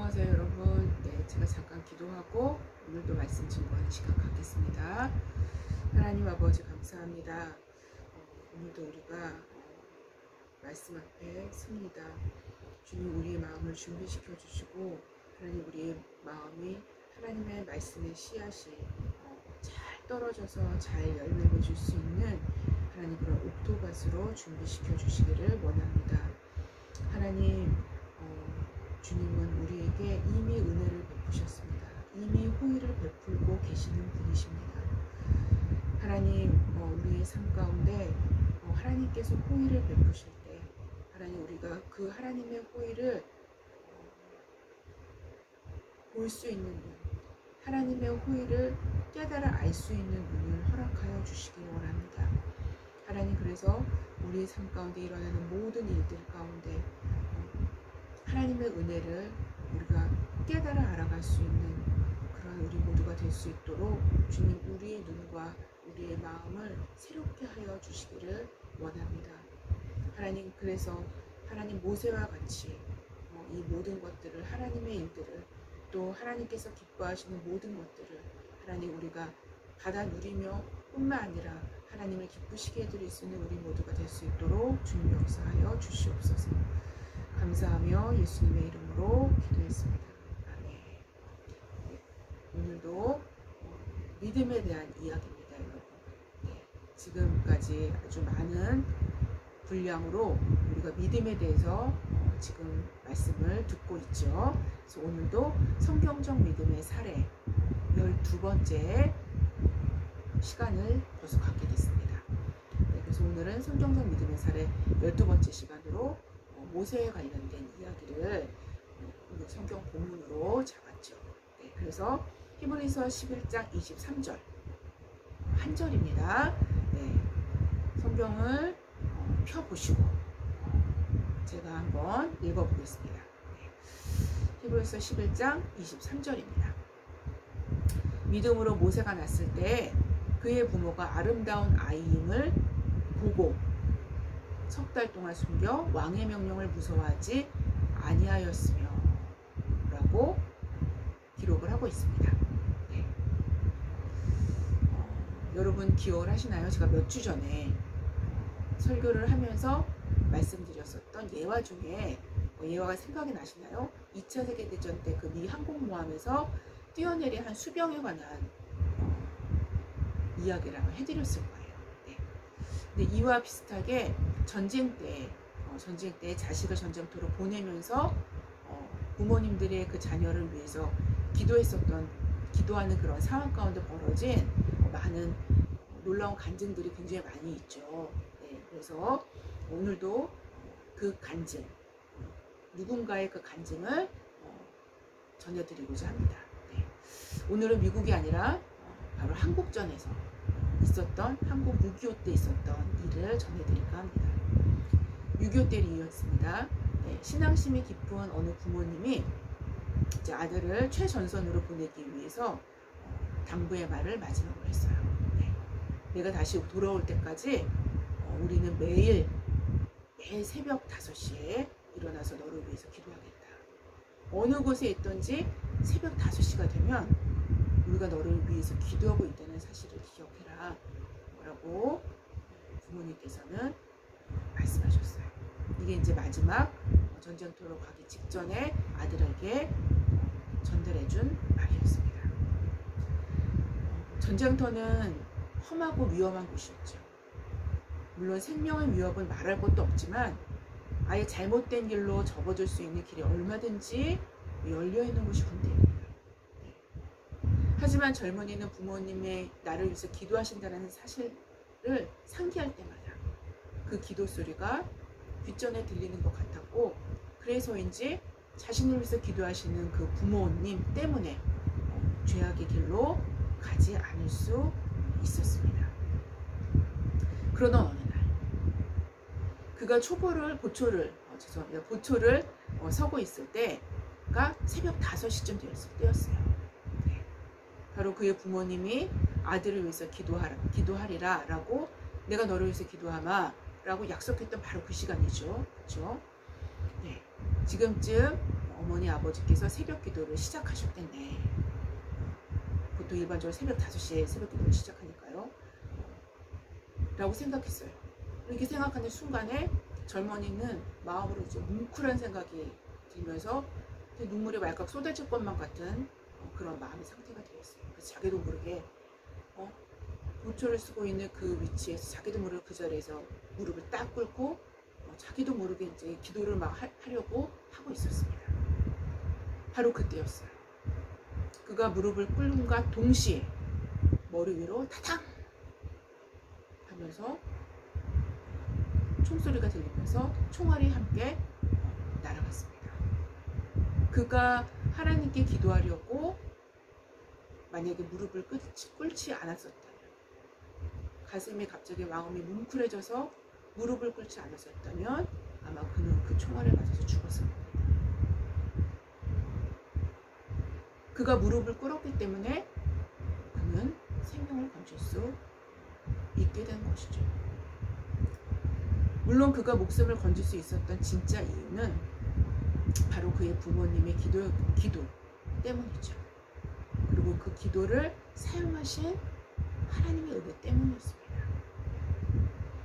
안녕하세요 여러분. 제가 잠깐 기도하고 오늘도 말씀 증거하는 시간 갖겠습니다. 하나님 아버지 감사합니다. 오늘도 우리가 말씀 앞에 섭니다. 주님 우리의 마음을 준비시켜 주시고 하나님 우리의 마음이 하나님의 말씀의 씨앗이 잘 떨어져서 잘 열매 맺을 수 있는 하나님 그런 옥토밭으로 준비시켜 주시기를 원합니다. 하나님 주님은 우리에게 이미 은혜를 베푸셨습니다. 이미 호의를 베풀고 계시는 분이십니다. 하나님 우리의 삶 가운데 하나님께서 호의를 베푸실 때 하나님 우리가 그 하나님의 호의를 볼 수 있는 눈, 하나님의 호의를 깨달아 알 수 있는 눈을 허락하여 주시기 원합니다. 하나님 그래서 우리의 삶 가운데 일어나는 모든 일들 가운데 하나님의 은혜를 우리가 깨달아 알아갈 수 있는 그런 우리 모두가 될 수 있도록 주님 우리의 눈과 우리의 마음을 새롭게 하여 주시기를 원합니다. 하나님 그래서 하나님 모세와 같이 이 모든 것들을 하나님의 일들을 또 하나님께서 기뻐하시는 모든 것들을 하나님 우리가 받아 누리며 뿐만 아니라 하나님을 기쁘시게 해드릴 수 있는 우리 모두가 될 수 있도록 주님 역사하여 주시옵소서. 감사하며 예수님의 이름으로 기도했습니다. 아멘. 오늘도 믿음에 대한 이야기입니다, 여러분. 지금까지 아주 많은 분량으로 우리가 믿음에 대해서 지금 말씀을 듣고 있죠. 그래서 오늘도 성경적 믿음의 사례 12번째 시간을 벌써 갖게 됐습니다. 그래서 오늘은 성경적 믿음의 사례 12번째 시간으로 모세에 관련된 이야기를 성경 본문으로 잡았죠. 그래서 히브리서 11장 23절 한 절입니다. 성경을 펴보시고 제가 한번 읽어보겠습니다. 히브리서 11장 23절입니다. 믿음으로 모세가 났을 때 그의 부모가 아름다운 아이임을 보고 석 달 동안 숨겨 왕의 명령을 무서워하지 아니하였으며 라고 기록을 하고 있습니다. 여러분 기억을 하시나요? 제가 몇 주 전에 설교를 하면서 말씀드렸었던 예화 중에 예화가 생각이 나시나요? 2차 세계대전 때 그 미 항공모함에서 뛰어내린 한 수병에 관한 이야기를 한번 해드렸을 거예요. 근데 이와 비슷하게 전쟁 때 자식을 전쟁터로 보내면서 부모님들의 그 자녀를 위해서 기도하는 그런 상황 가운데 벌어진 많은 놀라운 간증들이 굉장히 많이 있죠. 그래서 오늘도 그 간증, 누군가의 그 간증을 전해드리고자 합니다. 오늘은 미국이 아니라 바로 한국전에서 있었던 한국 6.25 때 있었던 일을 전해드릴까 합니다. 6.25 때를 이었습니다. 신앙심이 깊은 어느 부모님이 이제 아들을 최전선으로 보내기 위해서 당부의 말을 마지막으로 했어요. 내가 다시 돌아올 때까지 우리는 매일 새벽 5시에 일어나서 너를 위해서 기도하겠다. 어느 곳에 있든지 새벽 5시가 되면 우리가 너를 위해서 기도하고 있다는 사실을 기억해라 라고 부모님께서는 말씀하셨어요. 이게 이제 마지막 전쟁터로 가기 직전에 아들에게 전달해준 말이었습니다. 전쟁터는 험하고 위험한 곳이었죠. 물론 생명의 위협은 말할 것도 없지만 아예 잘못된 길로 접어들 수 있는 길이 얼마든지 열려있는 곳이 군대입니다. 하지만 젊은이는 부모님의 나를 위해서 기도하신다는 사실을 상기할 때마다 그 기도 소리가 귓전에 들리는 것 같았고 그래서인지 자신을 위해서 기도하시는 그 부모님 때문에 죄악의 길로 가지 않을 수 있었습니다. 그러던 어느 날 그가 보초를 서고 있을 때가 새벽 5시쯤 되었을 때였어요. 바로 그의 부모님이 아들을 위해서 기도하리라 라고 내가 너를 위해서 기도하마 라고 약속했던 바로 그 시간이죠. 그렇죠? 지금쯤 어머니 아버지께서 새벽 기도를 시작하셨겠네. 보통 일반적으로 새벽 5시에 새벽 기도를 시작하니까요. 라고 생각했어요. 이렇게 생각하는 순간에 젊은이는 마음으로 이제 뭉클한 생각이 들면서 눈물이 왈칵 쏟아질 것만 같은 그런 마음의 상태가 되었어요. 그래서 자기도 모르게 보초를 쓰고 있는 그 위치에서 자기도 모르게 그 자리에서 무릎을 딱 꿇고 자기도 모르게 이제 기도를 막 하려고 하고 있었습니다. 바로 그때였어요. 그가 무릎을 꿇는과 동시에 머리 위로 타당 하면서 총소리가 들리면서 총알이 함께 날아갔습니다. 그가 하나님께 기도하려고 만약에 무릎을 꿇지 않았었다면, 가슴이 갑자기 마음이 뭉클해져서 무릎을 꿇지 않았었다면 아마 그는 그 총알에 맞아서 죽었을 겁니다. 그가 무릎을 꿇었기 때문에 그는 생명을 건질 수 있게 된 것이죠. 물론 그가 목숨을 건질 수 있었던 진짜 이유는 바로 그의 부모님의 기도 때문이죠. 그리고 그 기도를 사용하신 하나님의 은혜 때문이었습니다.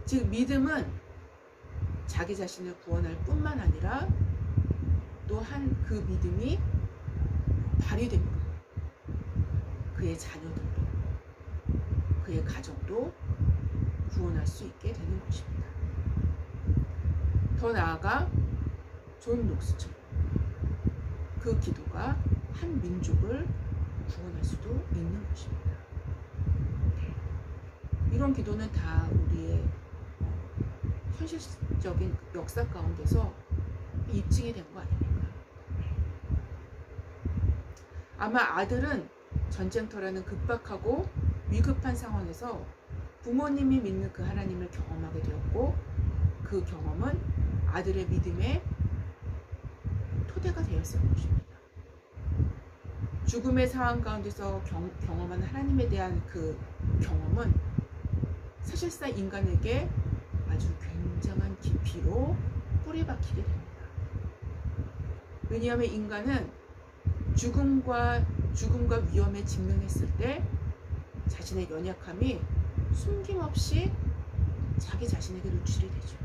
즉 믿음은 자기 자신을 구원할 뿐만 아니라 또한 그 믿음이 발휘됨으로 그의 자녀들도 그의 가정도 구원할 수 있게 되는 것입니다. 더 나아가 존 녹스처럼 그 기도가 한 민족을 구원할 수도 있는 것입니다. 이런 기도는 다 우리의 현실적인 역사 가운데서 입증이 된 거 아닙니까? 아마 아들은 전쟁터라는 급박하고 위급한 상황에서 부모님이 믿는 그 하나님을 경험하게 되었고, 그 경험은 아들의 믿음의 토대가 되었을 것입니다. 죽음의 상황 가운데서 경험한 하나님에 대한 그 경험은 사실상 인간에게 아주 굉장한 깊이로 뿌리박히게 됩니다. 왜냐하면 인간은 죽음과 위험에 직면했을 때 자신의 연약함이 숨김없이 자기 자신에게 노출이 되죠.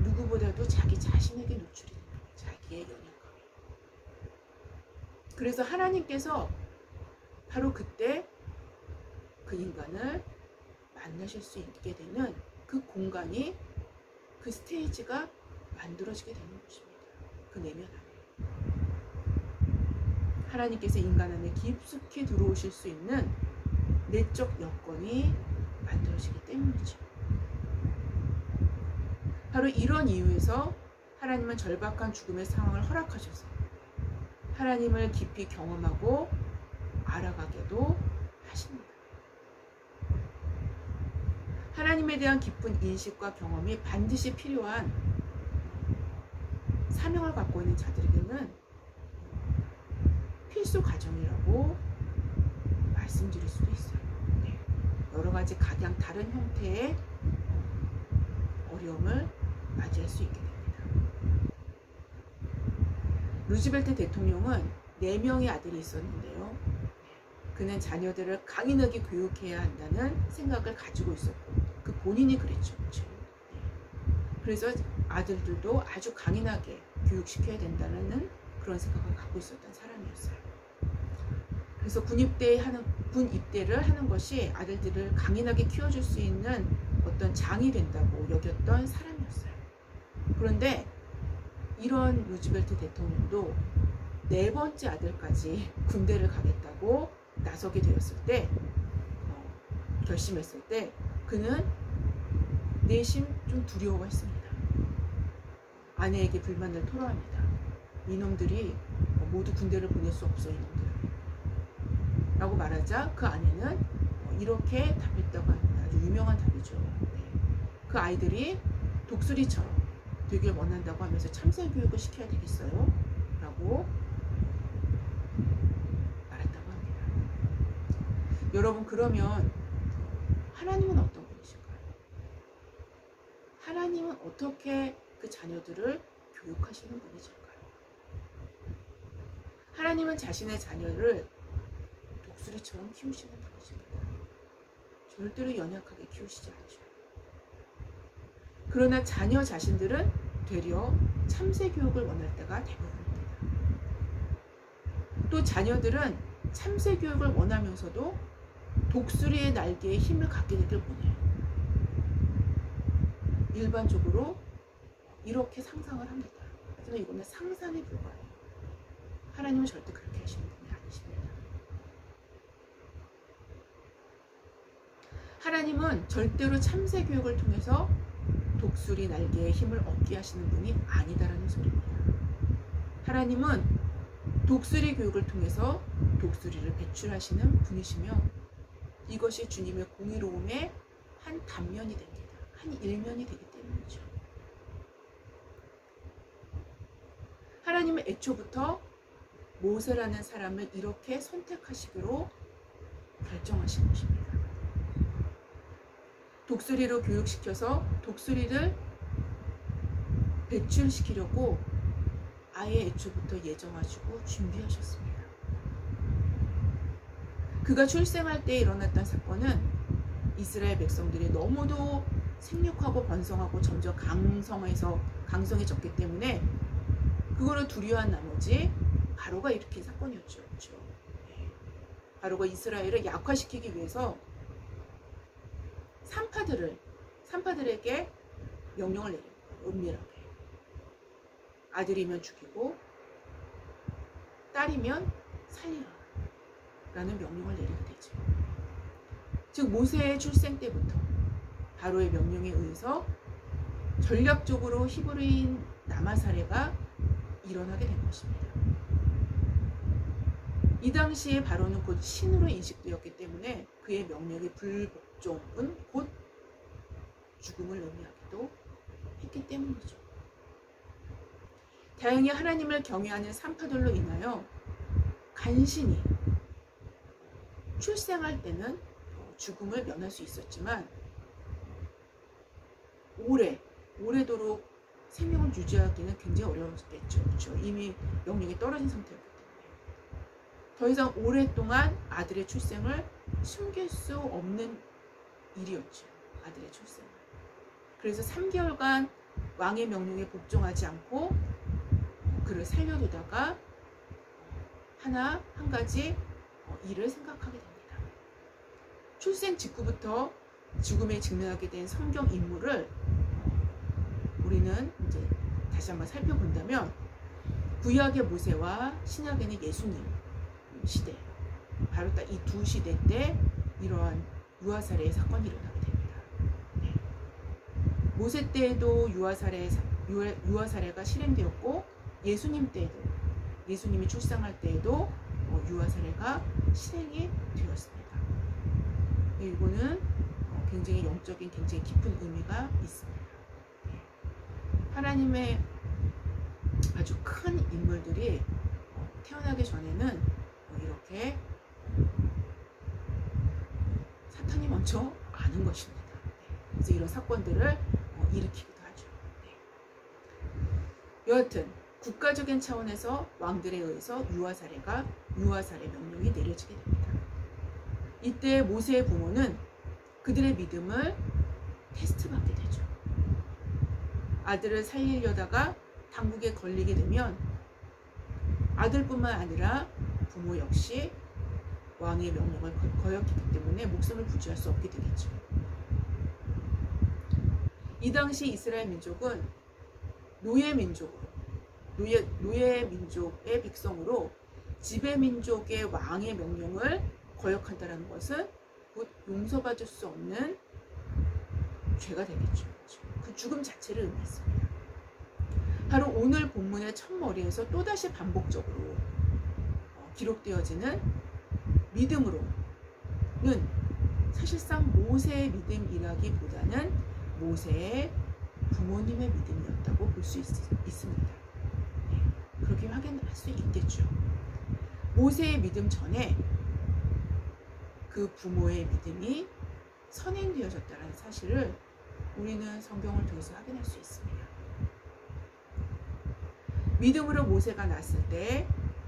누구보다도 자기 자신에게 노출이 됩니다. 자기의 연약함이. 그래서 하나님께서 바로 그때 그 인간을 만나실 수 있게 되는 그 공간이, 그 스테이지가 만들어지게 되는 것입니다. 그 내면 안에 하나님께서 인간 안에 깊숙이 들어오실 수 있는 내적 여건이 만들어지기 때문이죠. 바로 이런 이유에서 하나님은 절박한 죽음의 상황을 허락하셔서 하나님을 깊이 경험하고 알아가게도 하십니다. 하나님에 대한 깊은 인식과 경험이 반드시 필요한 사명을 갖고 있는 자들에게는 필수 과정이라고 말씀드릴 수도 있어요. 네. 여러 가지 각양 다른 형태의 어려움을 맞이할 수 있게 됩니다. 루즈벨트 대통령은 4명의 아들이 있었는데요. 그는 자녀들을 강인하게 교육해야 한다는 생각을 가지고 있었고, 그 본인이 그랬죠. 그래서 아들들도 아주 강인하게 교육시켜야 된다는 그런 생각을 갖고 있었던 사람이었어요. 그래서 군 입대를 하는 것이 아들들을 강인하게 키워줄 수 있는 어떤 장이 된다고 여겼던 사람이었어요. 그런데 이런 루즈벨트 대통령도 4번째 아들까지 군대를 가겠다고 나서게 되었을 때, 결심했을 때 그는 내심 좀 두려워했습니다. 아내에게 불만을 토로합니다. 이놈들이 모두 군대를 보낼 수 없어, 이놈들 라고 말하자 그 아내는 이렇게 답했다고 합니다. 아주 유명한 답이죠. 그 아이들이 독수리처럼 되길 원한다고 하면서 참새 교육을 시켜야 되겠어요? 라고 말했다고 합니다. 여러분, 그러면 하나님은 어떤 분이실까요? 하나님은 어떻게 그 자녀들을 교육하시는 분이실까요? 하나님은 자신의 자녀를 독수리처럼 키우시는 분이십니다. 절대로 연약하게 키우시지 않죠. 그러나 자녀 자신들은 되려 참새 교육을 원할 때가 대부분입니다. 또 자녀들은 참새 교육을 원하면서도 독수리의 날개에 힘을 갖게 되길 원해요. 일반적으로 이렇게 상상을 합니다. 하지만 이거는 상상에 불과해요. 하나님은 절대 그렇게 하시는 분이 아니십니다. 하나님은 절대로 참새 교육을 통해서 독수리 날개에 힘을 얻게 하시는 분이 아니다라는 소리입니다. 하나님은 독수리 교육을 통해서 독수리를 배출하시는 분이시며 이것이 주님의 공의로움의 한 단면이 됩니다. 한 일면이 되기 때문이죠. 하나님은 애초부터 모세라는 사람을 이렇게 선택하시기로 결정하신 것입니다. 독수리로 교육시켜서 독수리를 배출시키려고 아예 애초부터 예정하시고 준비하셨습니다. 그가 출생할 때 일어났던 사건은 이스라엘 백성들이 너무도 생육하고 번성하고 점점 강성해졌기 때문에 그거를 두려워한 나머지 바로가 일으킨 사건이었죠. 그렇죠? 바로가 이스라엘을 약화시키기 위해서 산파들에게 명령을 내려요. 은밀하게. 아들이면 죽이고 딸이면 살리라 라는 명령을 내리게 되죠. 즉 모세의 출생 때부터 바로의 명령에 의해서 전략적으로 히브리인 남아사례가 일어나게 된 것입니다. 이 당시에 바로는 곧 신으로 인식되었기 때문에 그의 명령의 불복종은 곧 죽음을 의미하기도 했기 때문이죠. 다행히 하나님을 경외하는 산파들로 인하여 간신히 출생할 때는 죽음을 면할 수 있었지만 오래도록 생명을 유지하기는 굉장히 어려웠겠죠. 그렇죠? 이미 명령이 떨어진 상태였기 때문에 더 이상 오랫동안 아들의 출생을 숨길 수 없는 일이었죠. 아들의 출생을. 그래서 3개월간 왕의 명령에 복종하지 않고 그를 살려두다가 한 가지 일을 생각하게 됩니다. 출생 직후부터 죽음에 직면하게 된 성경 인물을 우리는 이제 다시 한번 살펴본다면 구약의 모세와 신약에는 예수님 시대, 바로 딱 이 두 시대 때 이러한 유아살해의 사건이 일어나게 됩니다. 네. 모세 때에도 유아살해가 실행되었고 예수님이 출생할 때에도 유아살해가 실행이 되었습니다. 이거는 굉장히 영적인 굉장히 깊은 의미가 있습니다. 하나님의 아주 큰 인물들이 태어나기 전에는 이렇게 사탄이 먼저 아는 것입니다. 그래서 이런 사건들을 일으키기도 하죠. 여하튼 국가적인 차원에서 왕들에 의해서 유아살해 명령이 내려지게 됩니다. 이때 모세의 부모는 그들의 믿음을 테스트받게 되죠. 아들을 살리려다가 당국에 걸리게 되면 아들뿐만 아니라 부모 역시 왕의 명령을 거역했기 때문에 목숨을 부지할 수 없게 되겠죠. 이 당시 이스라엘 민족은 노예 민족의 백성으로 지배 민족의 왕의 명령을 거역한다는 것은 곧 용서받을 수 없는 죄가 되겠죠. 그 죽음 자체를 의미했습니다. 바로 오늘 본문의 첫머리에서 또다시 반복적으로 기록되어지는 믿음으로는 사실상 모세의 믿음이라기보다는 모세의 부모님의 믿음이었다고 볼 수 있습니다. 그렇게 확인할 수 있겠죠. 모세의 믿음 전에 그 부모의 믿음이 선행되어졌다는 사실을 우리는 성경을 통해서 확인할 수 있습니다. 믿음으로 모세가 낳았을 때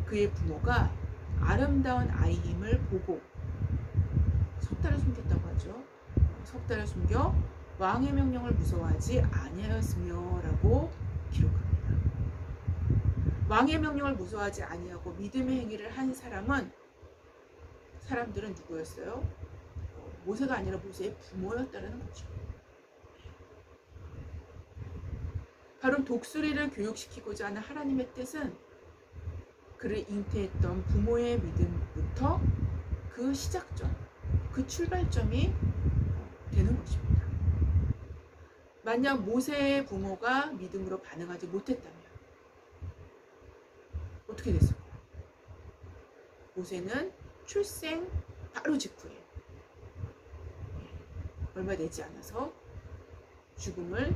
그의 부모가 아름다운 아이임을 보고 석 달을 숨겼다고 하죠. 석 달을 숨겨 왕의 명령을 무서워하지 아니하였으며 라고 기록합니다. 왕의 명령을 무서워하지 아니하고 믿음의 행위를 한 사람들은 누구였어요? 모세가 아니라 모세의 부모였다는 거죠. 바로 독수리를 교육시키고자 하는 하나님의 뜻은 그를 잉태했던 부모의 믿음부터 그 시작점, 그 출발점이 되는 것입니다. 만약 모세의 부모가 믿음으로 반응하지 못했다면 어떻게 됐을까요? 모세는 출생 바로 직후에 얼마 되지 않아서 죽음을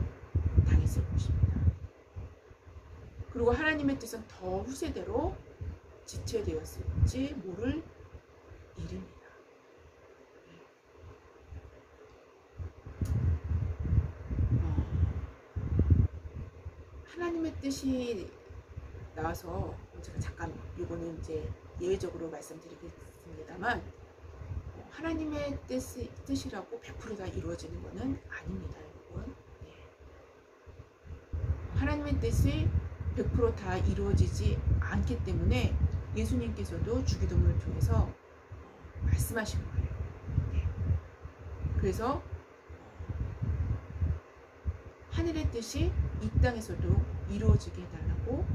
당했을 것입니다. 그리고 하나님의 뜻은 더 후세대로 지체되었을지 모를 일입니다. 하나님의 뜻이 나와서 제가 잠깐 이거는 이제 예외적으로 말씀드리겠습니다만 하나님의 뜻이라고 100% 다 이루어지는 것은 아닙니다, 여러분. 하나님의 뜻이 100% 다 이루어지지 않기 때문에 예수님께서도 주기도문을 통해서 말씀하신 거예요. 그래서 하늘의 뜻이 이 땅에서도 이루어지게 해달라고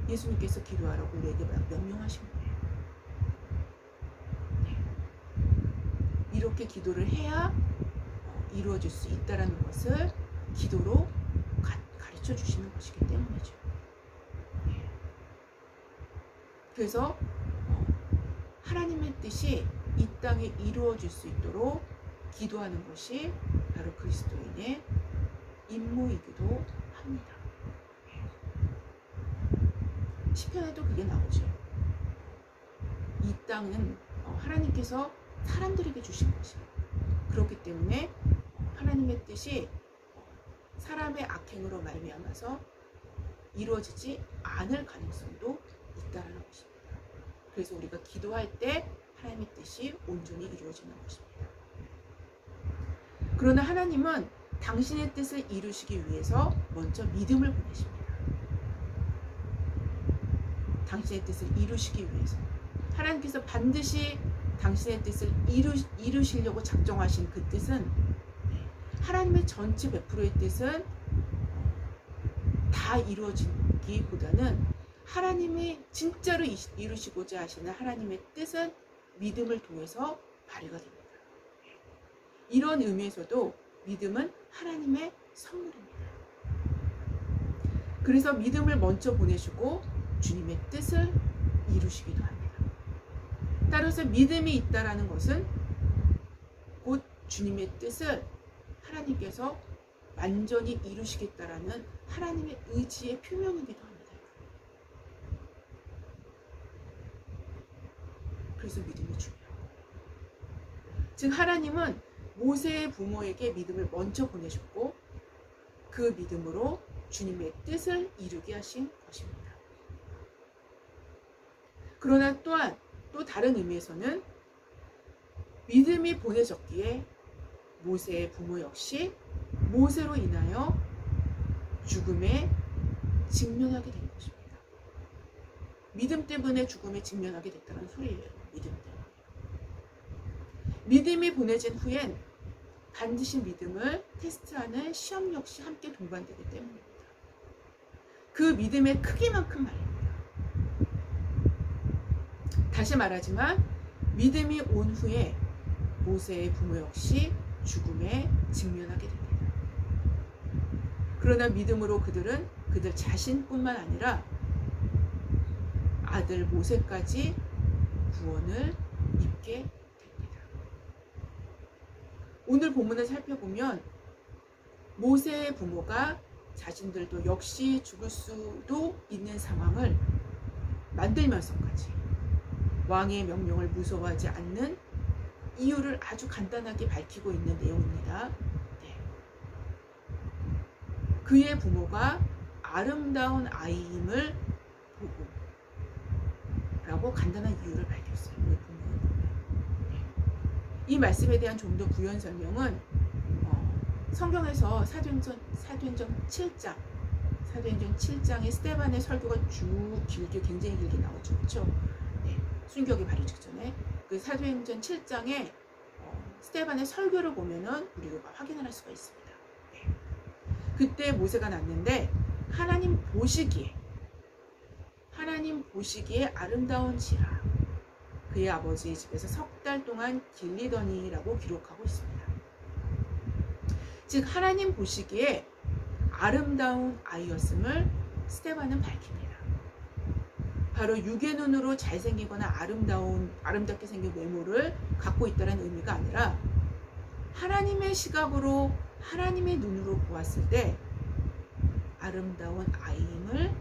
예수님께서 기도하라고 우리에게 명령하신 거예요. 이렇게 기도를 해야 이루어질 수 있다는 것을 기도로 가르쳐 주시는 것이기 때문이죠. 그래서 하나님의 뜻이 이 땅에 이루어질 수 있도록 기도하는 것이 바로 그리스도인의 임무이기도 합니다. 시편에도 그게 나오죠. 이 땅은 하나님께서 사람들에게 주신 것이에요. 그렇기 때문에 하나님의 뜻이 사람의 악행으로 말미암아서 이루어지지 않을 가능성도 있다는 것입니다. 그래서 우리가 기도할 때 하나님의 뜻이 온전히 이루어지는 것입니다. 그러나 하나님은 당신의 뜻을 이루시기 위해서 먼저 믿음을 보내십니다. 당신의 뜻을 이루시기 위해서 하나님께서 반드시 당신의 뜻을 이루시려고 작정하신 그 뜻은 하나님의 전체 100%의 뜻은 다 이루어지기보다는 하나님이 진짜로 이루시고자 하시는 하나님의 뜻은 믿음을 통해서 발휘가 됩니다. 이런 의미에서도 믿음은 하나님의 선물입니다. 그래서 믿음을 먼저 보내시고 주님의 뜻을 이루시기도 합니다. 따라서 믿음이 있다라는 것은 곧 주님의 뜻을 하나님께서 완전히 이루시겠다라는 하나님의 의지의 표명이기도 합니다. 그래서 믿음이 중요해요. 즉 하나님은 모세의 부모에게 믿음을 먼저 보내셨고 그 믿음으로 주님의 뜻을 이루게 하신 것입니다. 그러나 또한 또 다른 의미에서는 믿음이 보내졌기에 모세의 부모 역시 모세로 인하여 죽음에 직면하게 된 것입니다. 믿음 때문에 죽음에 직면하게 됐다는 소리예요. 믿음 때문에. 믿음이 보내진 후엔 반드시 믿음을 테스트하는 시험 역시 함께 동반되기 때문입니다. 그 믿음의 크기만큼 말입니다. 다시 말하지만 믿음이 온 후에 모세의 부모 역시 죽음에 직면하게 됩니다. 그러나 믿음으로 그들 자신뿐만 아니라 아들 모세까지 구원을 입게 됩니다. 오늘 본문을 살펴보면 모세의 부모가 자신들도 역시 죽을 수도 있는 상황을 만들면서까지 왕의 명령을 무서워하지 않는 이유를 아주 간단하게 밝히고 있는 내용입니다. 그의 부모가 아름다운 아이임을 보고 간단한 이유를 밝혔어요. 오늘 본문을 보면. 네. 이 말씀에 대한 좀 더 부연 설명은 성경에서 사도행전 7장의 스데반의 설교가 쭉 길게, 굉장히 길게 나오죠. 그렇죠? 네. 순교하기 바로 직전에 그 사도행전 7장에 스데반의 설교를 보면은 우리가 확인을 할 수가 있습니다. 네. 그때 모세가 났는데 하나님 보시기에 아름다운지라 그의 아버지의 집에서 석 달 동안 길리더니라고 기록하고 있습니다. 즉 하나님 보시기에 아름다운 아이였음을 스데반은 밝힙니다. 바로 육의 눈으로 잘생기거나 아름답게 생긴 외모를 갖고 있다는 의미가 아니라 하나님의 시각으로, 하나님의 눈으로 보았을 때 아름다운 아이임을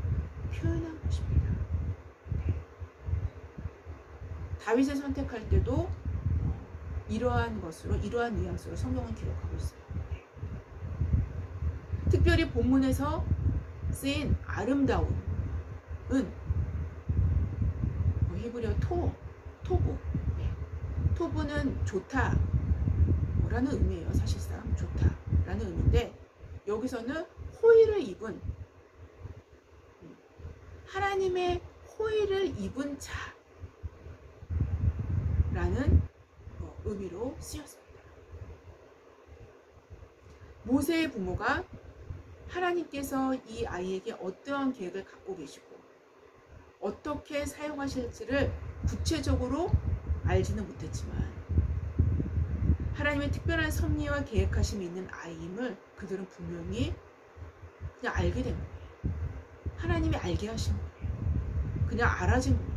표현한 것입니다. 네. 다윗을 선택할 때도 이러한 뉘앙스로 성경은 기록하고 있어요. 네. 특별히 본문에서 쓰인 아름다운은 히브리어 토부. 네. 토부는 좋다라는 의미예요. 사실상 좋다라는 의미인데 여기서는 호의를 입은, 하나님의 호의를 입은 자라는 의미로 쓰였습니다. 모세의 부모가 하나님께서 이 아이에게 어떠한 계획을 갖고 계시고 어떻게 사용하실지를 구체적으로 알지는 못했지만 하나님의 특별한 섭리와 계획하심이 있는 아이임을 그들은 분명히 그냥 알게 된 거예요. 하나님이 알게 하신 거예요. 그냥 알아진 겁니다.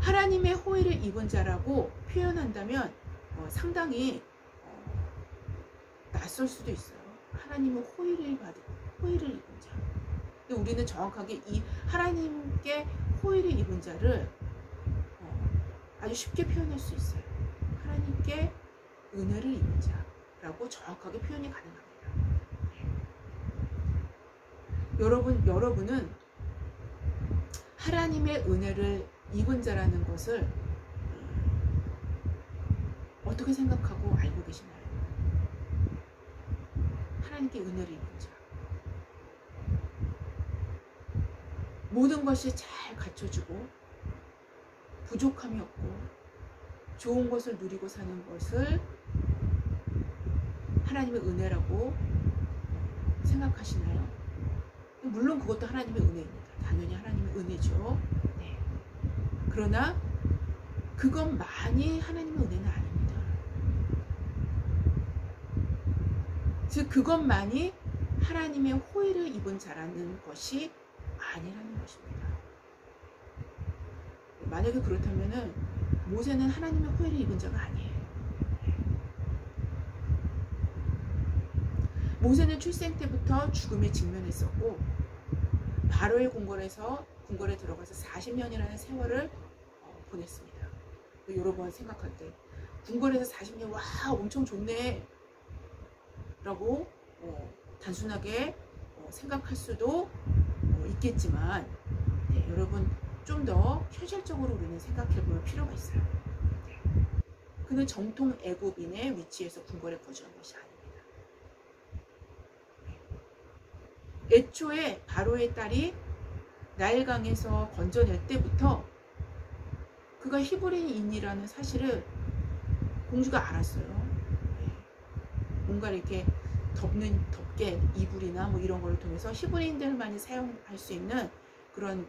하나님의 호의를 입은 자라고 표현한다면 상당히 낯설 수도 있어요. 하나님의 호의를 입은 자. 근데 우리는 정확하게 이 하나님께 호의를 입은 자를 아주 쉽게 표현할 수 있어요. 하나님께 은혜를 입은 자라고 정확하게 표현이 가능합니다. 여러분은 하나님의 은혜를 입은 자라는 것을 어떻게 생각하고 알고 계시나요? 하나님께 은혜를 입은 자. 모든 것이 잘 갖춰지고 부족함이 없고 좋은 것을 누리고 사는 것을 하나님의 은혜라고 생각하시나요? 물론 그것도 하나님의 은혜입니다. 당연히 하나님의 은혜죠. 네. 그러나 그것만이 하나님의 은혜는 아닙니다. 즉 그것만이 하나님의 호의를 입은 자라는 것이 아니라는 것입니다. 만약에 그렇다면은 모세는 하나님의 호의를 입은 자가 아니에요. 모세는 출생 때부터 죽음에 직면했었고 바로의 궁궐에 들어가서 40년이라는 세월을 보냈습니다. 여러 번 생각할 때 궁궐에서 40년 와 엄청 좋네 라고 단순하게 생각할 수도 있겠지만 네, 여러분 좀 더 현실적으로 우리는 생각해 볼 필요가 있어요. 네. 그는 정통 애굽인의 위치에서 궁궐에 거주한 것이 아닙니다. 네. 애초에 바로의 딸이 나일강에서 건져낼 때부터 그가 히브리인이라는 사실을 공주가 알았어요. 네. 뭔가 이렇게 덮개 이불이나 뭐 이런 걸 통해서 히브리인들만이 사용할 수 있는 그런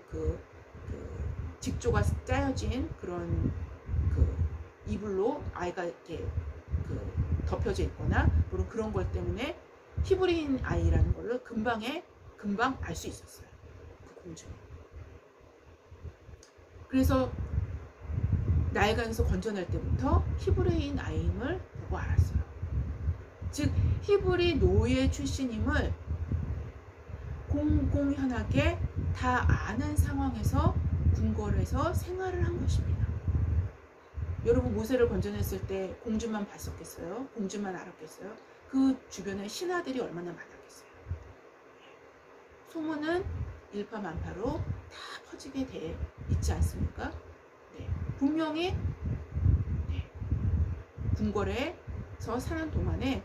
직조가 짜여진 그런 이불로 아이가 이렇게 덮여져 있거나 그런 것 때문에 히브리인 아이라는 걸로 금방 알 수 있었어요. 그 공주는. 그래서 나일강에서 건져낼 때부터 히브리인 아이임을 보고 알았어요. 즉 히브리 노예 출신임을 공공연하게 다 아는 상황에서 궁궐에서 생활을 한 것입니다. 여러분 모세를 건져냈을 때 공주만 봤었겠어요? 공주만 알았겠어요? 그 주변에 신하들이 얼마나 많았겠어요? 소문은 일파만파로 다 터지게 돼 있지 않습니까? 네, 분명히 네, 궁궐에서 사는 동안에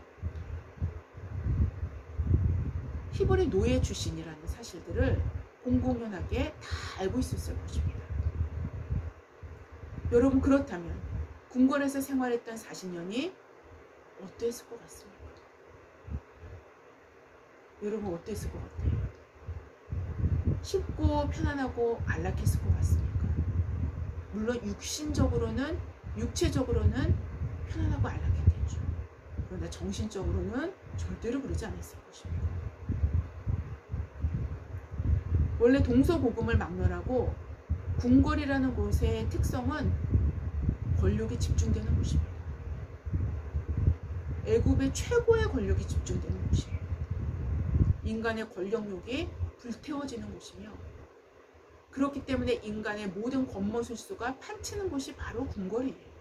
히브리 노예 출신이라는 사실들을 공공연하게 다 알고 있었을 것입니다. 여러분, 그렇다면 궁궐에서 생활했던 40년이 어땠을 것 같습니까? 여러분, 어땠을 것 같아요? 쉽고 편안하고 안락했을 것 같습니까? 물론 육체적으로는 편안하고 안락했겠죠. 그러나 정신적으로는 절대로 그러지 않았을 것입니다. 원래 동서고금을 막론하고 궁궐이라는 곳의 특성은 권력이 집중되는 곳입니다. 애굽의 최고의 권력이 집중되는 곳이에요. 인간의 권력욕이 불태워지는 곳이며, 그렇기 때문에 인간의 모든 권모술수가 판치는 곳이 바로 궁궐이에요.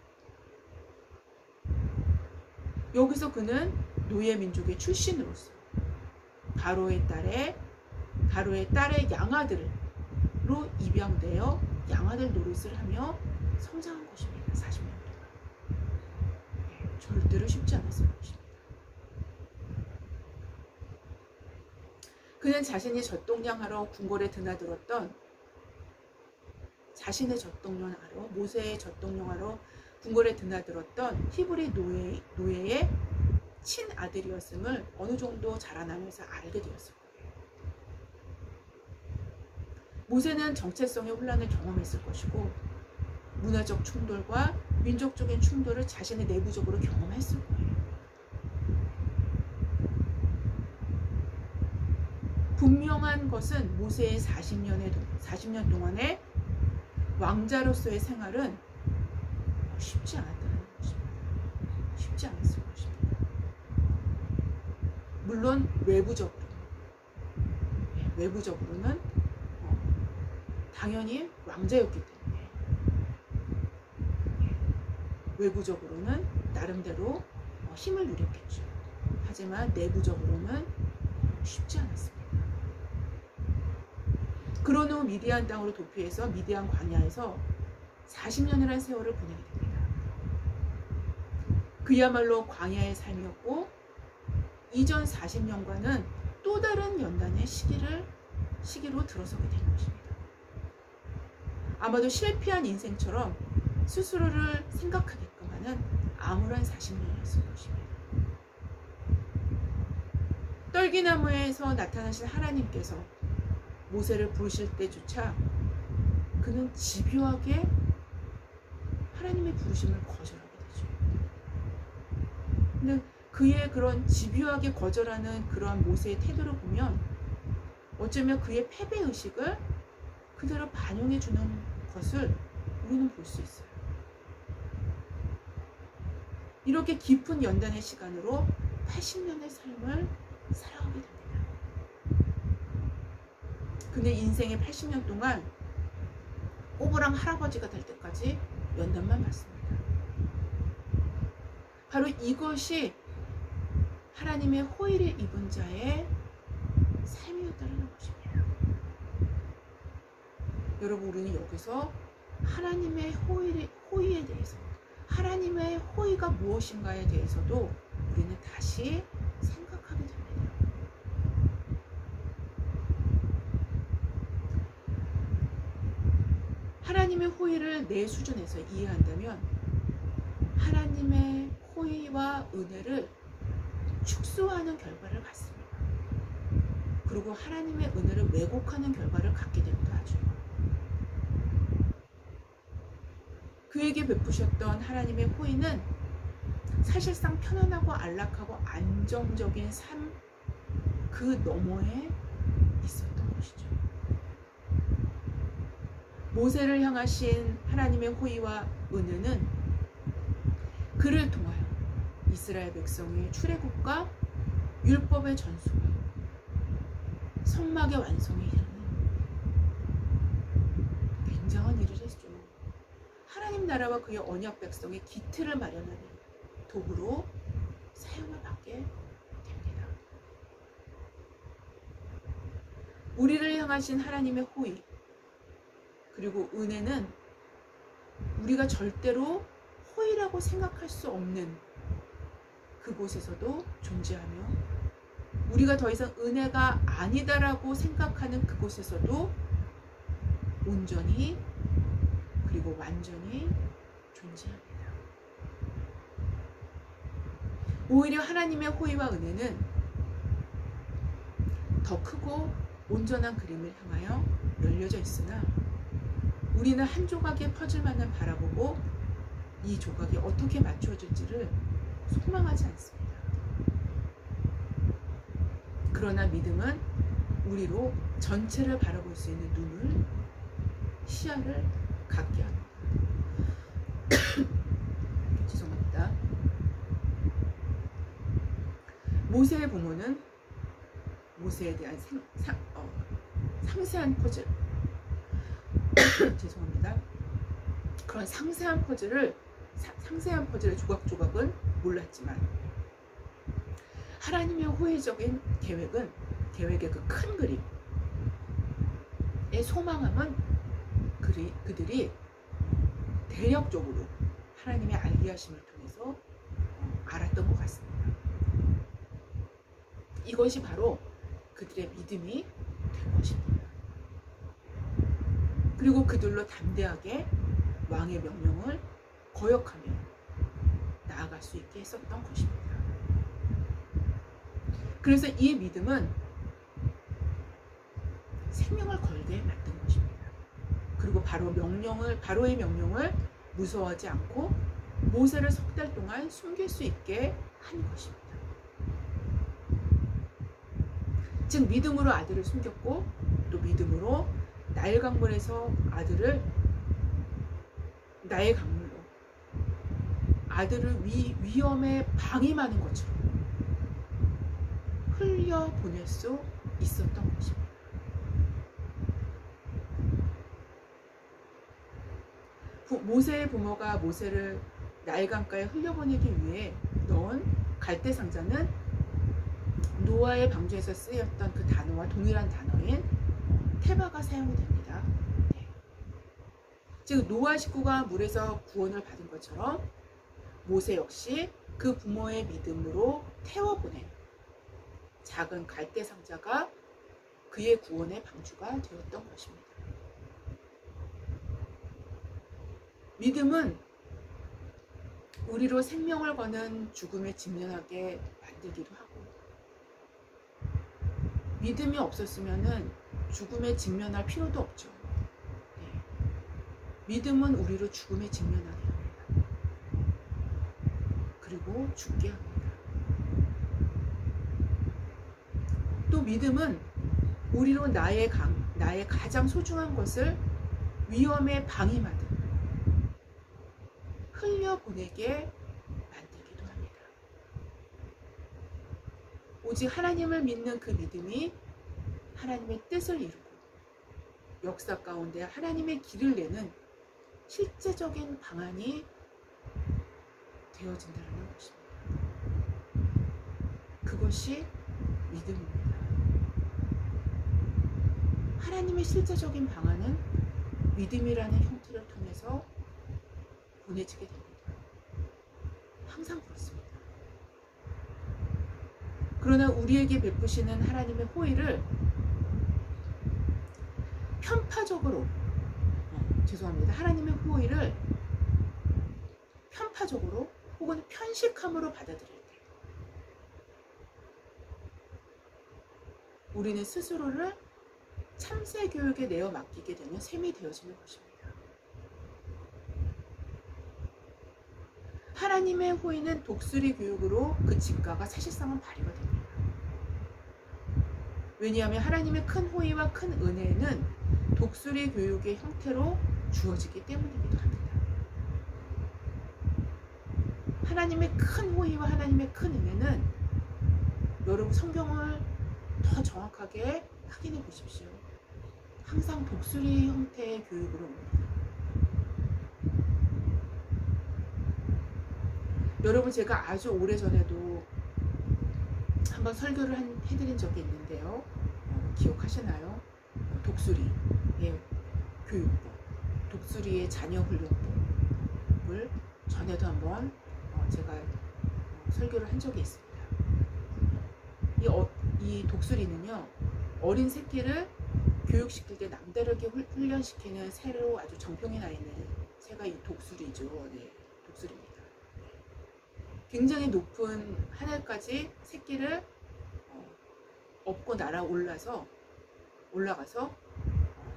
여기서 그는 노예 민족의 출신으로서 바로의 딸의 양아들로 입양되어 양아들 노릇을 하며 성장한 것입니다. 40년 동안. 네, 절대로 쉽지 않았을 것입니다. 그는 자신이 젖동량하러 궁궐에 드나들었던, 모세의 젖동량하러 궁궐에 드나들었던 히브리 노예의 친아들이었음을 어느 정도 자라나면서 알게 되었을 거예요. 모세는 정체성의 혼란을 경험했을 것이고, 문화적 충돌과 민족적인 충돌을 자신의 내부적으로 경험했을 거예요. 분명한 것은 모세의 40년 동안의 왕자로서의 생활은 쉽지 않았다는 것입니다. 쉽지 않았을 것입니다. 물론 외부적으로는 당연히 왕자였기 때문에 외부적으로는 나름대로 힘을 누렸겠죠. 하지만 내부적으로는 쉽지 않았습니다. 그런 후 미디안 땅으로 도피해서 미디안 광야에서 40년이라는 세월을 보내게 됩니다. 그야말로 광야의 삶이었고, 이전 40년과는 또 다른 연단의 시기로 들어서게 된 것입니다. 아마도 실패한 인생처럼 스스로를 생각하게끔 하는 암울한 40년이었을 것입니다. 떨기나무에서 나타나신 하나님께서 모세를 부르실 때조차 그는 집요하게 하나님의 부르심을 거절하게 되죠. 근데 그의 그런 집요하게 거절하는 그러한 모세의 태도를 보면 어쩌면 그의 패배의식을 그대로 반영해 주는 것을 우리는 볼 수 있어요. 이렇게 깊은 연단의 시간으로 80년의 삶을 살아가게 됩니다. 그는 인생의 80년 동안 오브랑 할아버지가 될 때까지 연단만 받습니다. 바로 이것이 하나님의 호의를 입은 자의 삶이었다는 것입니다. 여러분, 우리는 여기서 하나님의 호의에 대해서, 하나님의 호의가 무엇인가에 대해서도 우리는 다시 생각하게 됩니다. 하나님의 호의를 내 수준에서 이해한다면 하나님의 호의와 은혜를 축소하는 결과를 갖습니다. 그리고 하나님의 은혜를 왜곡하는 결과를 갖게 되기도 하죠. 그에게 베푸셨던 하나님의 호의는 사실상 편안하고 안락하고 안정적인 삶 그 너머에 있었던 것이죠. 모세를 향하신 하나님의 호의와 은혜는 그를 통하여 이스라엘 백성의 출애굽과 율법의 전수가 성막의 완성에 이르는 굉장한 일을 했죠. 하나님 나라와 그의 언약 백성의 기틀을 마련하는 도구로 사용을 받게 됩니다. 우리를 향하신 하나님의 호의, 그리고 은혜는 우리가 절대로 호의라고 생각할 수 없는 그곳에서도 존재하며, 우리가 더 이상 은혜가 아니다라고 생각하는 그곳에서도 온전히 그리고 완전히 존재합니다. 오히려 하나님의 호의와 은혜는 더 크고 온전한 그림을 향하여 열려져 있으나 우리는 한 조각의 퍼즐만을 바라보고 이 조각이 어떻게 맞춰질지를 소망하지 않습니다. 그러나 믿음은 우리로 전체를 바라볼 수 있는 눈을, 시야를 갖게 합니다. 죄송합니다. 모세의 부모는 모세에 대한 상세한 퍼즐 죄송합니다. 그런 상세한 퍼즐의 조각조각은 몰랐지만 하나님의 호의적인 계획의 그 큰 그림의 소망함은 그들이 대략적으로 하나님의 알게 하심을 통해서 알았던 것 같습니다. 이것이 바로 그들의 믿음이 된 것입니다. 그리고 그들로 담대하게 왕의 명령을 거역하며 나아갈 수 있게 했었던 것입니다. 그래서 이 믿음은 생명을 걸게 만든 것입니다. 그리고 바로의 명령을 무서워하지 않고 모세를 석 달 동안 숨길 수 있게 한 것입니다. 즉 믿음으로 아들을 숨겼고 또 믿음으로 나일 강물에서 나의 강물로 아들을 위험에 방임하는 것처럼 흘려보낼 수 있었던 것입니다. 모세의 부모가 모세를 나일강가에 흘려보내기 위해 넣은 갈대 상자는 노아의 방주에서 쓰였던 그 단어와 동일한 단어인 테바가 사용이 됩니다. 네. 즉 노아 식구가 물에서 구원을 받은 것처럼 모세 역시 그 부모의 믿음으로 태워보낸 작은 갈대 상자가 그의 구원의 방주가 되었던 것입니다. 믿음은 우리로 생명을 거는 죽음에 직면하게 만들기도 하고, 믿음이 없었으면 죽음에 직면할 필요도 없죠. 네. 믿음은 우리로 죽음에 직면하게 합니다. 그리고 죽게 합니다. 또 믿음은 우리로 나의 가장 소중한 것을 위험에 방임하듯 흘려보내게 만들기도 합니다. 오직 하나님을 믿는 그 믿음이 하나님의 뜻을 이루고 역사 가운데 하나님의 길을 내는 실제적인 방안이 되어진다는 것입니다. 그것이 믿음입니다. 하나님의 실제적인 방안은 믿음이라는 형태를 통해서 보내지게 됩니다. 항상 그렇습니다. 그러나 우리에게 베푸시는 하나님의 호의를 편파적으로 하나님의 호의를 편파적으로 혹은 편식함으로 받아들일 때 우리는 스스로를 참새 교육에 내어 맡기게 되는 셈이 되어지는 것입니다. 하나님의 호의는 독수리 교육으로 그 직가가 사실상은 발휘가 됩니다. 왜냐하면 하나님의 큰 호의와 큰 은혜는 독수리 교육의 형태로 주어지기 때문이기도 합니다. 하나님의 큰 호의와 하나님의 큰 은혜는 여러분 성경을 더 정확하게 확인해 보십시오. 항상 독수리 형태의 교육으로 옵니다. 여러분 제가 아주 오래전에도 한번 설교를 해드린 적이 있는데요. 기억하시나요? 독수리의 교육법. 독수리의 자녀 훈련법을 전에도 한번 제가 설교를 한 적이 있습니다. 이 독수리는요, 어린 새끼를 교육시킬 때 남다르게 훈련시키는 새로 아주 정평이 나 있는 새가 이 독수리죠. 네, 독수리입니다. 굉장히 높은 하늘까지 새끼를 업고 올라가서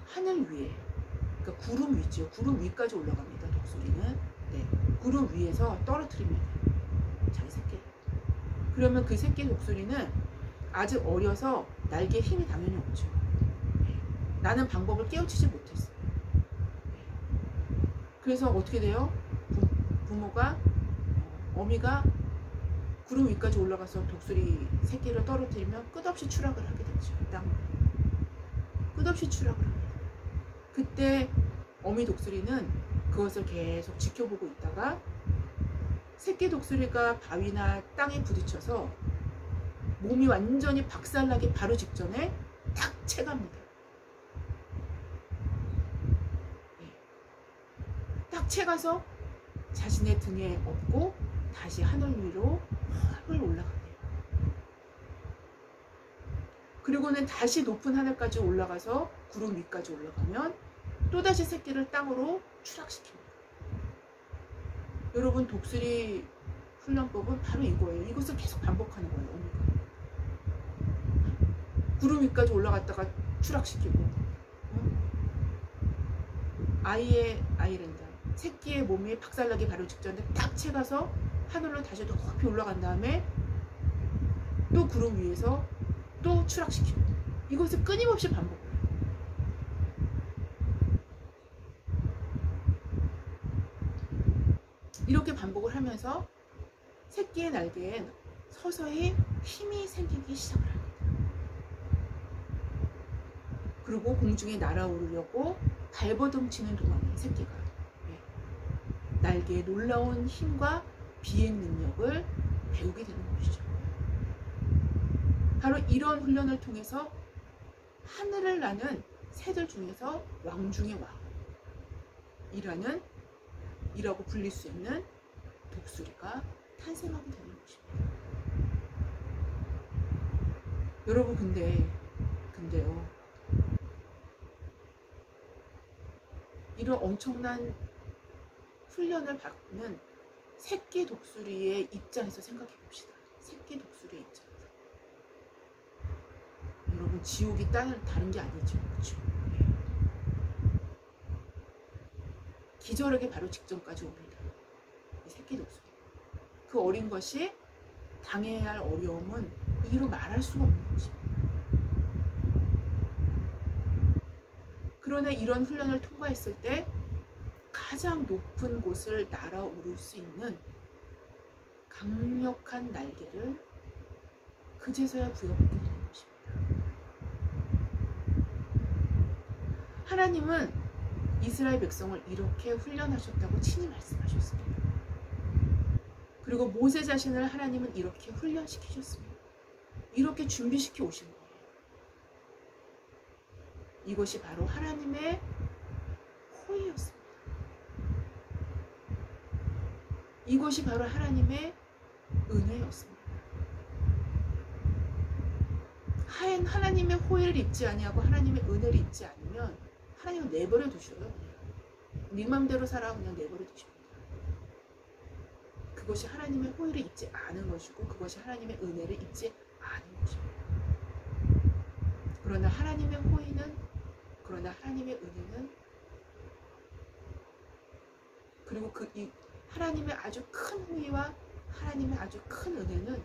하늘 위에, 그러니까 구름 위죠. 구름 위까지 올라갑니다. 독수리는. 네, 구름 위에서 떨어뜨립니다. 자기 새끼. 그러면 그 새끼 독수리는 아직 어려서 날개에 힘이 당연히 없죠. 네, 나는 방법을 깨우치지 못했어요. 네. 그래서 어떻게 돼요? 부모가 어미가 구름 위까지 올라가서 독수리 새끼를 떨어뜨리면 끝없이 추락을 하게 되죠. 땅으로. 끝없이 추락을 합니다. 그때 어미 독수리는 그것을 계속 지켜보고 있다가 새끼 독수리가 바위나 땅에 부딪혀서 몸이 완전히 박살나기 바로 직전에 탁 채갑니다. 네. 딱 채가서 자신의 등에 업고 다시 하늘 위로 헐 올라갑니다. 그리고는 다시 높은 하늘까지 올라가서 구름 위까지 올라가면 또다시 새끼를 땅으로 추락시킵니다. 여러분, 독수리 훈련법은 바로 이거예요. 이것을 계속 반복하는 거예요. 어미가. 구름 위까지 올라갔다가 추락시키고, 아이랜드 새끼의 몸이 박살나기 바로 직전에 딱 채가서 하늘로 다시 높이 올라간 다음에 또 구름 위에서 또 추락시키고, 이것을 끊임없이 반복해요. 이렇게 반복을 하면서 새끼의 날개엔 서서히 힘이 생기기 시작을 합니다. 그리고 공중에 날아오르려고 발버둥 치는 동안에 새끼가 날개에 놀라운 힘과 비행 능력을 배우게 되는 것이죠. 바로 이런 훈련을 통해서 하늘을 나는 새들 중에서 왕 중의 왕이라고 불릴 수 있는 독수리가 탄생하게 되는 것입니다. 여러분, 근데요, 이런 엄청난 훈련을 받는 새끼 독수리의 입장에서 생각해 봅시다. 새끼 독수리의 입장에서. 여러분, 지옥이 다른 게 아니죠. 그렇죠? 네. 기절하기 바로 직전까지 옵니다. 이 새끼 독수리. 그 어린 것이 당해야 할 어려움은 이로 말할 수가 없는 것입니다. 그러나 이런 훈련을 통과했을 때 가장 높은 곳을 날아오를 수 있는 강력한 날개를 그제서야 부여받게 되는 것입니다. 하나님은 이스라엘 백성을 이렇게 훈련하셨다고 친히 말씀하셨습니다. 그리고 모세 자신을 하나님은 이렇게 훈련시키셨습니다. 이렇게 준비시켜 오신 거예요. 이것이 바로 하나님의 호의였습니다. 이것이 바로 하나님의 은혜였습니다. 하나님의 호의를 입지 아니하고 하나님의 은혜를 입지 않으면 하나님은 내버려 두셔요. 그냥 네 맘대로 살아 그냥 내버려 두십니다. 그것이 하나님의 호의를 입지 않은 것이고 그것이 하나님의 은혜를 입지 않은 것입니다. 그러나 하나님의 은혜는 그리고 이 하나님의 아주 큰 호의와 하나님의 아주 큰 은혜는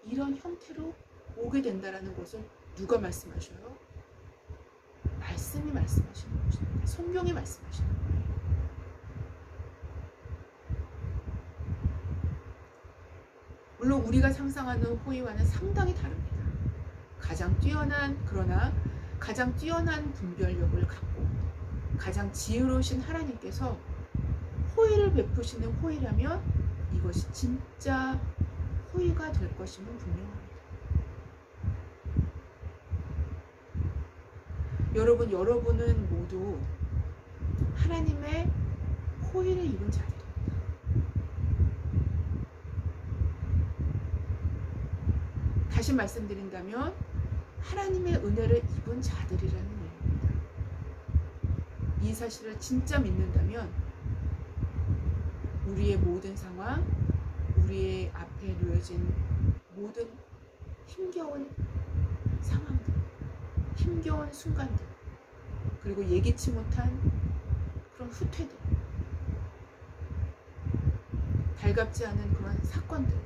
이런 형태로 오게 된다라는 것을 누가 말씀하셔요? 말씀이 말씀하시는 것입니다. 성경이 말씀하시는 거예요. 물론 우리가 상상하는 호의와는 상당히 다릅니다. 가장 뛰어난 분별력을 갖고 가장 지혜로우신 하나님께서 호의를 베푸시는 호의라면 이것이 진짜 호의가 될 것임은 분명합니다. 여러분은 모두 하나님의 호의를 입은 자들입니다. 다시 말씀드린다면 하나님의 은혜를 입은 자들이라는 의미입니다. 이 사실을 진짜 믿는다면 우리의 모든 상황, 우리의 앞에 놓여진 모든 힘겨운 상황들, 힘겨운 순간들, 그리고 예기치 못한 그런 후퇴들, 달갑지 않은 그런 사건들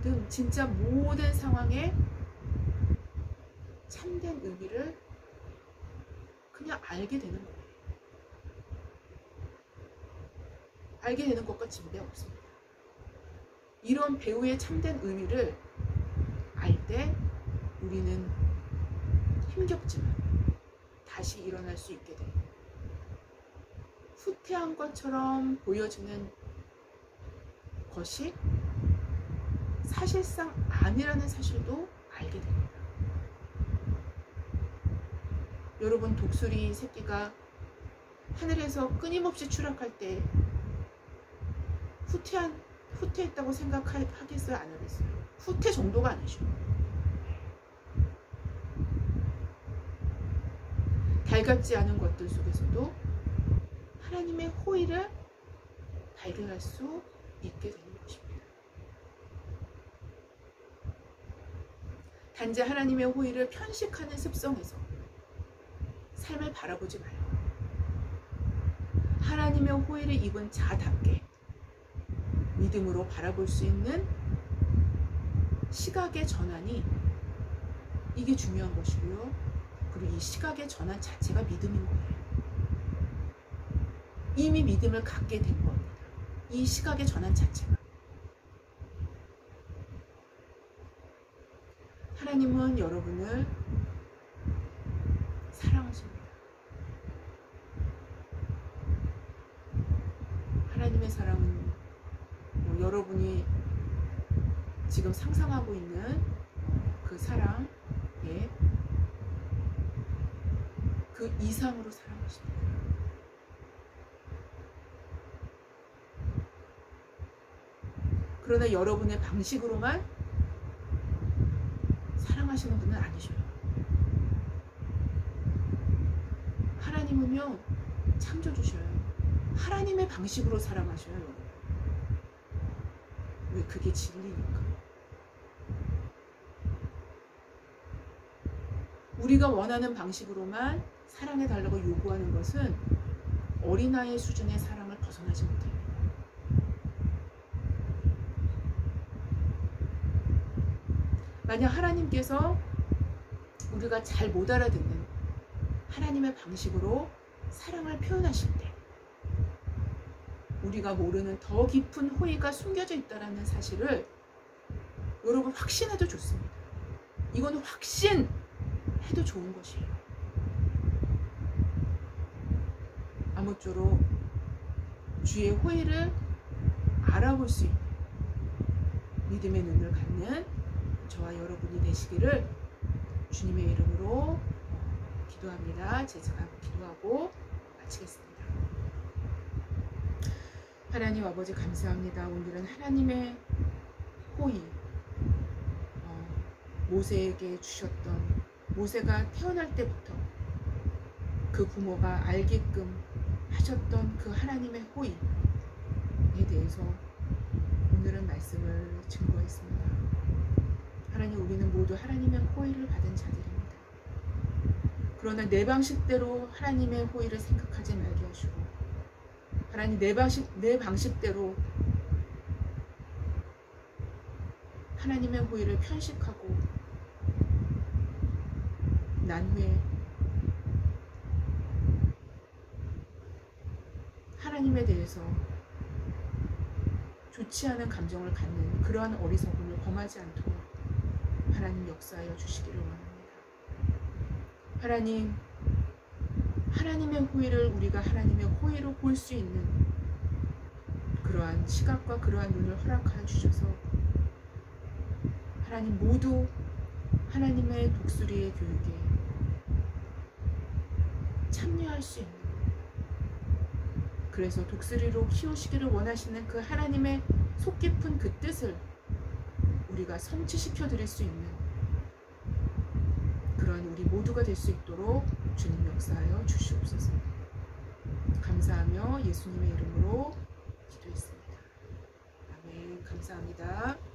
등 진짜 모든 상황에 참된 의미를 그냥 알게 되는 거예요. 알게 되는 것과 진배 없습니다. 이런 배우의 참된 의미를 알 때 우리는 힘겹지만 다시 일어날 수 있게 됩니다. 후퇴한 것처럼 보여지는 것이 사실상 아니라는 사실도 알게 됩니다. 여러분, 독수리 새끼가 하늘에서 끊임없이 추락할 때 후퇴했다고 생각하겠어요? 안 하겠어요? 후퇴 정도가 아니죠. 달갑지 않은 것들 속에서도 하나님의 호의를 발견할 수 있게 되는 것입니다. 단지 하나님의 호의를 편식하는 습성에서 삶을 바라보지 말고 하나님의 호의를 입은 자답게 믿음으로 바라볼 수 있는 시각의 전환이, 이게 중요한 것이고요. 그리고 이 시각의 전환 자체가 믿음인 거예요. 이미 믿음을 갖게 된 겁니다. 이 시각의 전환 자체가. 하나님은 여러분을 사랑하십니다. 하나님의 사랑은 여러분이 지금 상상하고 있는 그 사랑에 그 이상으로 사랑하십니다. 그러나 여러분의 방식으로만 사랑하시는 분은 아니셔요. 하나님은요, 창조주셔요. 하나님의 방식으로 사랑하셔요. 왜? 그게 진리니까. 우리가 원하는 방식으로만 사랑해달라고 요구하는 것은 어린아이 수준의 사랑을 벗어나지 못해요. 만약 하나님께서 우리가 잘 못 알아듣는 하나님의 방식으로 사랑을 표현하실 때 우리가 모르는 더 깊은 호의가 숨겨져 있다는 사실을 여러분 확신해도 좋습니다. 이건 확신해도 좋은 것이에요. 아무쪼록 주의 호의를 알아볼 수 있는 믿음의 눈을 갖는 저와 여러분이 되시기를 주님의 이름으로 기도합니다. 제가 기도하고 마치겠습니다. 하나님 아버지 감사합니다. 오늘은 하나님의 호의, 모세에게 주셨던, 모세가 태어날 때부터 그 부모가 알게끔 하셨던 그 하나님의 호의에 대해서 오늘은 말씀을 증거했습니다. 하나님, 우리는 모두 하나님의 호의를 받은 자들입니다. 그러나 내 방식대로 하나님의 호의를 생각하지 말게 하시고, 하나님 내 방식대로 하나님의 호의를 편식하고 난 후에 하나님에 대해서 좋지 않은 감정을 갖는 그러한 어리석음을 범하지 않도록 하나님 역사하여 주시기를 원합니다. 하나님, 하나님의 호의를 우리가 하나님의 호의로 볼 수 있는 그러한 시각과 그러한 눈을 허락하여 주셔서 하나님 모두 하나님의 독수리의 교육에 참여할 수 있는 그래서 독수리로 키우시기를 원하시는 그 하나님의 속 깊은 그 뜻을 우리가 성취시켜 드릴 수 있는 그런 우리 모두가 될 수 있도록 주님 역사하여 주시옵소서. 감사하며 예수님의 이름으로 기도했습니다. 아멘. 감사합니다.